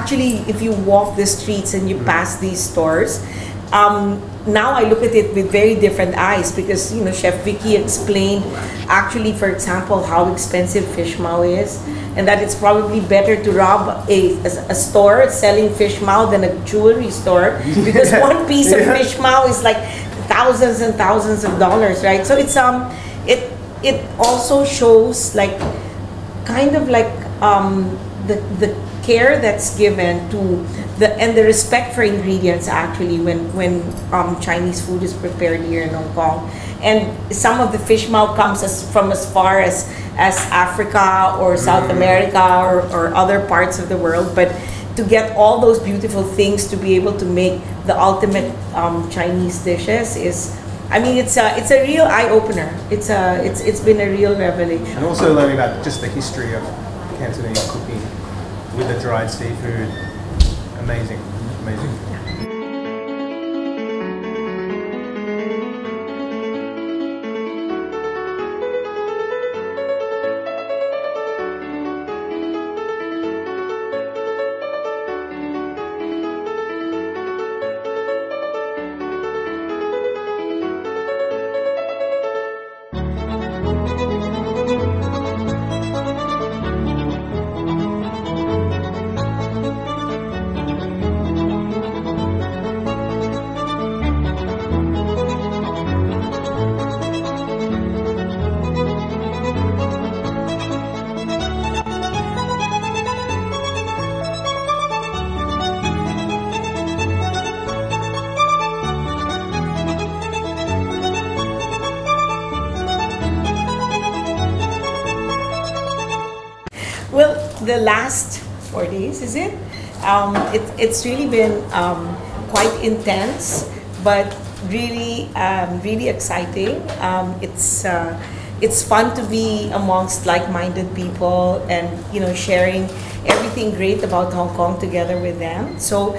actually, if you walk the streets and you pass these stores, now I look at it with very different eyes because, you know, Chef Vicky explained actually, for example, how expensive fish mao is, and that it's probably better to rob a store selling fish mao than a jewelry store because one piece of fish mao is like thousands and thousands of dollars, right? So it's it also shows like kind of like the care that's given to the respect for ingredients actually when Chinese food is prepared here in Hong Kong. And some of the fish mao comes from as far as Africa or South America or other parts of the world, but to get all those beautiful things to be able to make the ultimate Chinese dishes is, I mean, it's a real eye-opener. It's been a real revelation. And also learning about just the history of Cantonese cooking with the dried seafood. Amazing, amazing. Well, the last 4 days, is it? It's really been quite intense, but really, really exciting. It's fun to be amongst like-minded people and, you know, sharing everything great about Hong Kong together with them. So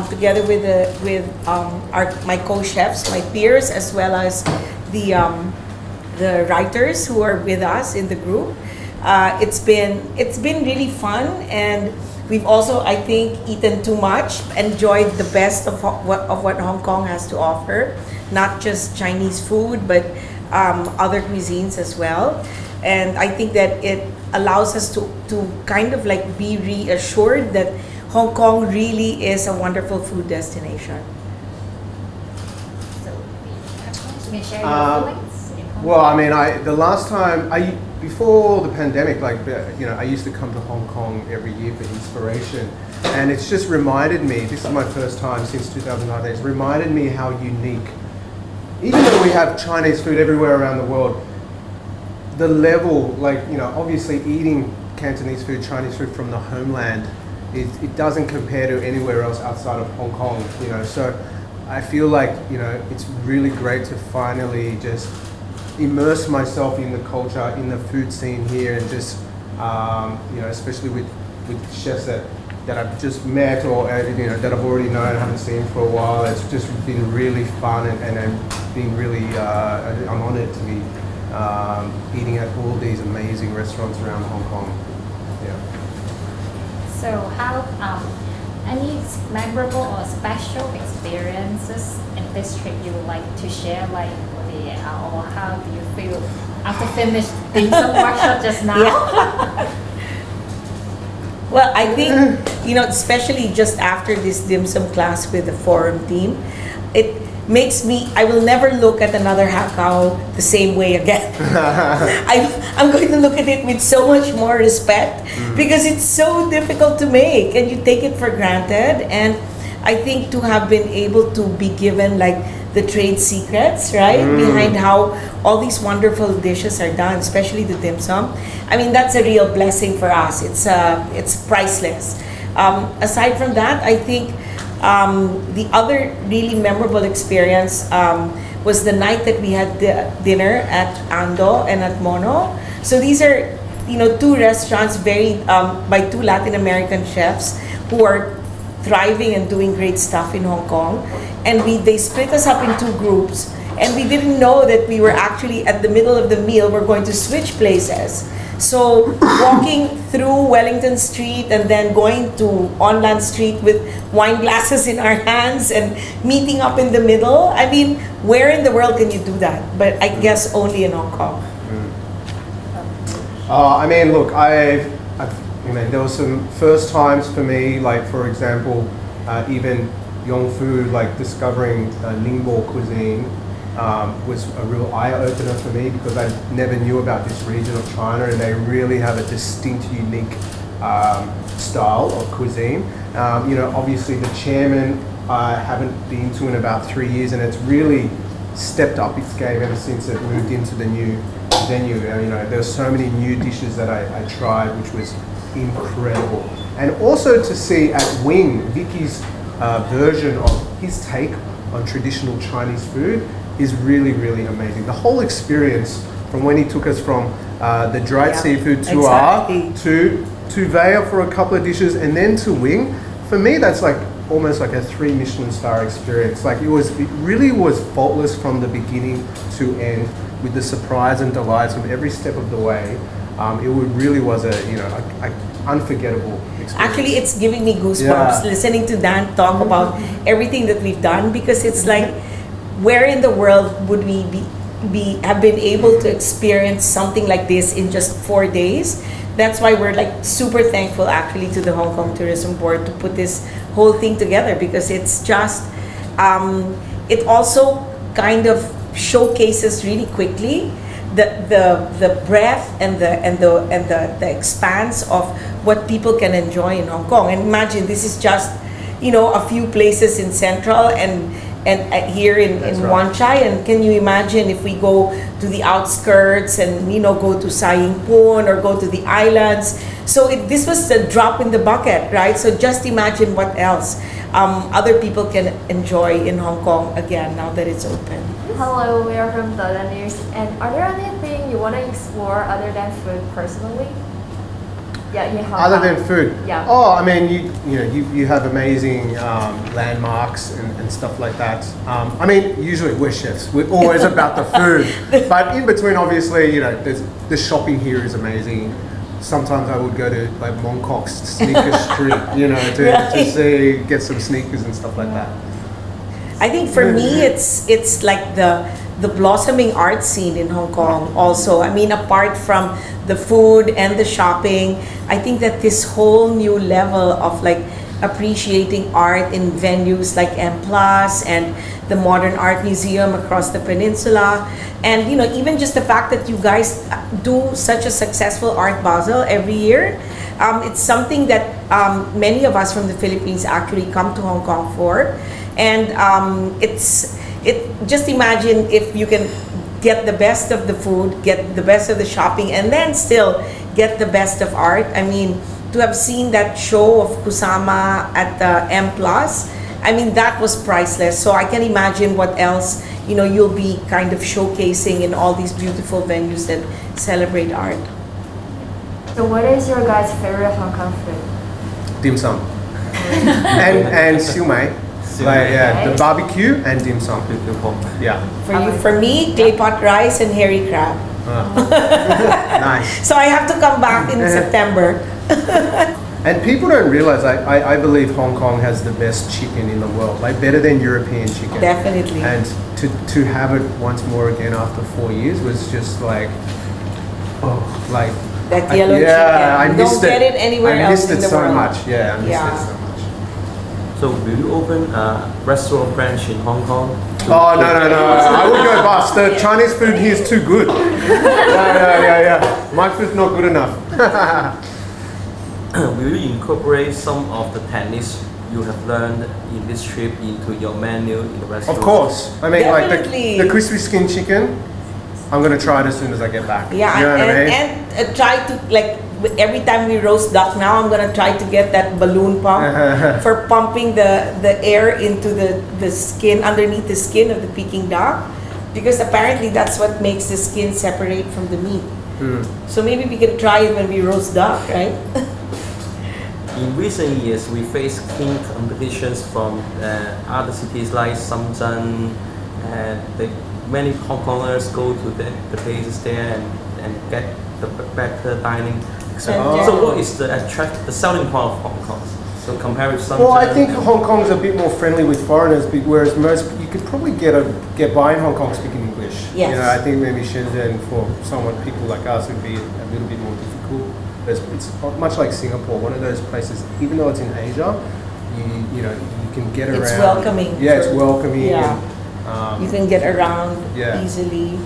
together with my co-chefs, my peers, as well as the writers who are with us in the group. It's been really fun, and we've also, I think, eaten too much, enjoyed the best of what Hong Kong has to offer, not just Chinese food, but other cuisines as well. And I think that it allows us to kind of like be reassured that Hong Kong really is a wonderful food destination. So, you can share your feelings? Well, I mean, the last time before the pandemic, like, you know, I used to come to Hong Kong every year for inspiration, and it's just reminded me, this is my first time since 2019, it's reminded me how unique, even though we have Chinese food everywhere around the world, the level, like, you know, obviously eating Cantonese food, Chinese food from the homeland, it doesn't compare to anywhere else outside of Hong Kong, you know, so I feel like, you know, it's really great to finally just immerse myself in the culture, in the food scene here, and just you know, especially with chefs that I've just met or you know, that I've already known and haven't seen for a while. It's just been really fun, and been really I'm honoured to be eating at all these amazing restaurants around Hong Kong. Yeah. So how any memorable or special experiences in this trip you would like to share, like or how do you feel after finished dim sum workshop just now? Yeah. Well, I think, you know, especially just after this dim sum class with the forum team, it makes me, I will never look at another hakao the same way again. I'm going to look at it with so much more respect because it's so difficult to make and you take it for granted. And I think to have been able to be given like the trade secrets, right, behind how all these wonderful dishes are done, especially the dim sum. I mean, that's a real blessing for us. It's priceless. Aside from that, I think the other really memorable experience was the night that we had dinner at Ando and at Mono. So these are, you know, two restaurants by two Latin American chefs who are thriving and doing great stuff in Hong Kong, and they split us up in two groups, and we didn't know that we were actually at the middle of the meal, we're going to switch places. So walking through Wellington Street and then going to Onland Street with wine glasses in our hands and meeting up in the middle. I mean, where in the world can you do that? But I guess only in Hong Kong. I mean, look, there were some first times for me, like for example, even Yongfu, like discovering Ningbo cuisine was a real eye-opener for me because I never knew about this region of China, and they really have a distinct, unique style of cuisine. Obviously the chairman I haven't been to in about 3 years, and it's really stepped up its game ever since it moved into the new venue. There's so many new dishes that I tried, which was incredible. And also to see at Wing, Vicky's version of his take on traditional Chinese food is really, really amazing. The whole experience from when he took us from the dried seafood tour to Vaya for a couple of dishes and then to Wing, for me that's like almost like a 3 Michelin star experience. Like it really was faultless from the beginning to end, with the surprise and delights of every step of the way. Really was a unforgettable experience. Actually, it's giving me goosebumps listening to Dan talk about everything that we've done, because it's like, where in the world would we have been able to experience something like this in just 4 days? That's why we're like super thankful actually to the Hong Kong Tourism Board to put this whole thing together, because it's just it also kind of showcases really quickly the breadth and the expanse of what people can enjoy in Hong Kong. And imagine, this is just a few places in Central and here in Wan Chai, and can you imagine if we go to the outskirts and go to Sai Ying Pun or go to the islands? So this was a drop in the bucket, right? So just imagine what else other people can enjoy in Hong Kong again now that it's open. Hello, we are from Thailand News. And are there anything you want to explore other than food personally? Yeah, in Hong Kong. Other than food? Yeah. Oh, I mean, you have amazing landmarks and stuff like that. I mean, usually we're chefs. We're always about the food. But in between, obviously, the shopping here is amazing. Sometimes I would go to like Mongkok's sneaker street, to get some sneakers and stuff like that. I think for me, it's like the blossoming art scene in Hong Kong also. I mean, apart from the food and the shopping, I think that this whole new level of like appreciating art in venues like M+ and the Modern Art Museum across the peninsula, and even just the fact that you guys do such a successful Art Basel every year, it's something that many of us from the Philippines actually come to Hong Kong for. And just imagine if you can get the best of the food, get the best of the shopping, and then still get the best of art. I mean, to have seen that show of Kusama at the M+, I mean, that was priceless. So I can imagine what else, you'll be kind of showcasing in all these beautiful venues that celebrate art. So what is your guys' favorite Hong Kong food? Dim sum. and siu mai. The barbecue and dim sum. Yeah. For me, clay pot rice and hairy crab. Nice. So I have to come back in September. And people don't realize, I believe Hong Kong has the best chicken in the world, like better than European chicken. Definitely. And to have it once more again after 4 years was just like, that yellow chicken. I missed don't get it anywhere else in the world. I missed it so much. Yeah, I missed it so much. So will you open a restaurant branch in Hong Kong? Oh, no. I would go bust. The Chinese food here is too good. Yeah. My food's not good enough. Will you incorporate some of the techniques you have learned in this trip into your menu in the restaurant? Of course. I mean, Definitely. like the crispy skin chicken, I'm going to try it as soon as I get back. Yeah, you know what I mean? and try to, like, every time we roast duck now, I'm going to try to get that balloon pump for pumping the air into the skin, underneath the skin of the Peking duck, because apparently that's what makes the skin separate from the meat. So maybe we can try it when we roast duck, right? In recent years, we face keen competitions from other cities like Shenzhen, and many Hong Kongers go to the places there and get the better dining experience. Oh. So what is the selling point of Hong Kong? So compare with some. Well, I think Hong Kong's a bit more friendly with foreigners, whereas most you could probably get by in Hong Kong speaking English. Yes. You know, I think maybe Shenzhen for people like us would be a little bit more difficult. It's much like Singapore, one of those places. Even though it's in Asia, you know you can get around. It's welcoming. Yeah, it's welcoming. Yeah. And, You can get around Yeah. easily.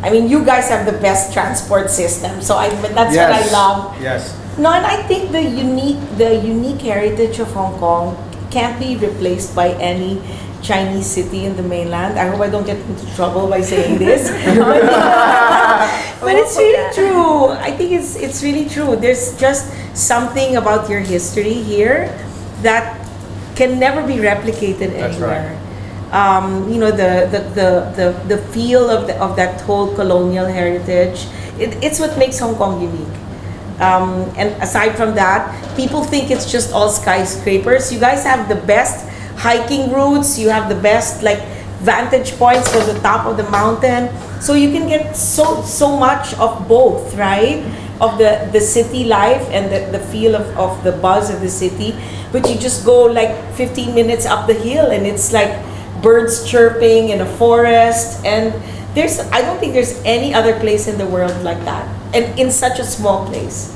I mean, you guys have the best transport system, so that's yes, what I love. Yes. No, and I think the unique heritage of Hong Kong can't be replaced by any Chinese city in the mainland. I hope I don't get into trouble by saying this, but it's really true. I think it's really true. There's just something about your history here that can never be replicated That's anywhere. right. You know, the feel of that whole colonial heritage. It's what makes Hong Kong unique. And aside from that, people think it's just all skyscrapers. You guys have the best hiking routes. You have the best like vantage points from the top of the mountain. So you can get so much of both, right? Of the city life and the feel of the buzz of the city. But you just go like 15 minutes up the hill and it's like birds chirping in a forest. And I don't think there's any other place in the world like that. And in such a small place.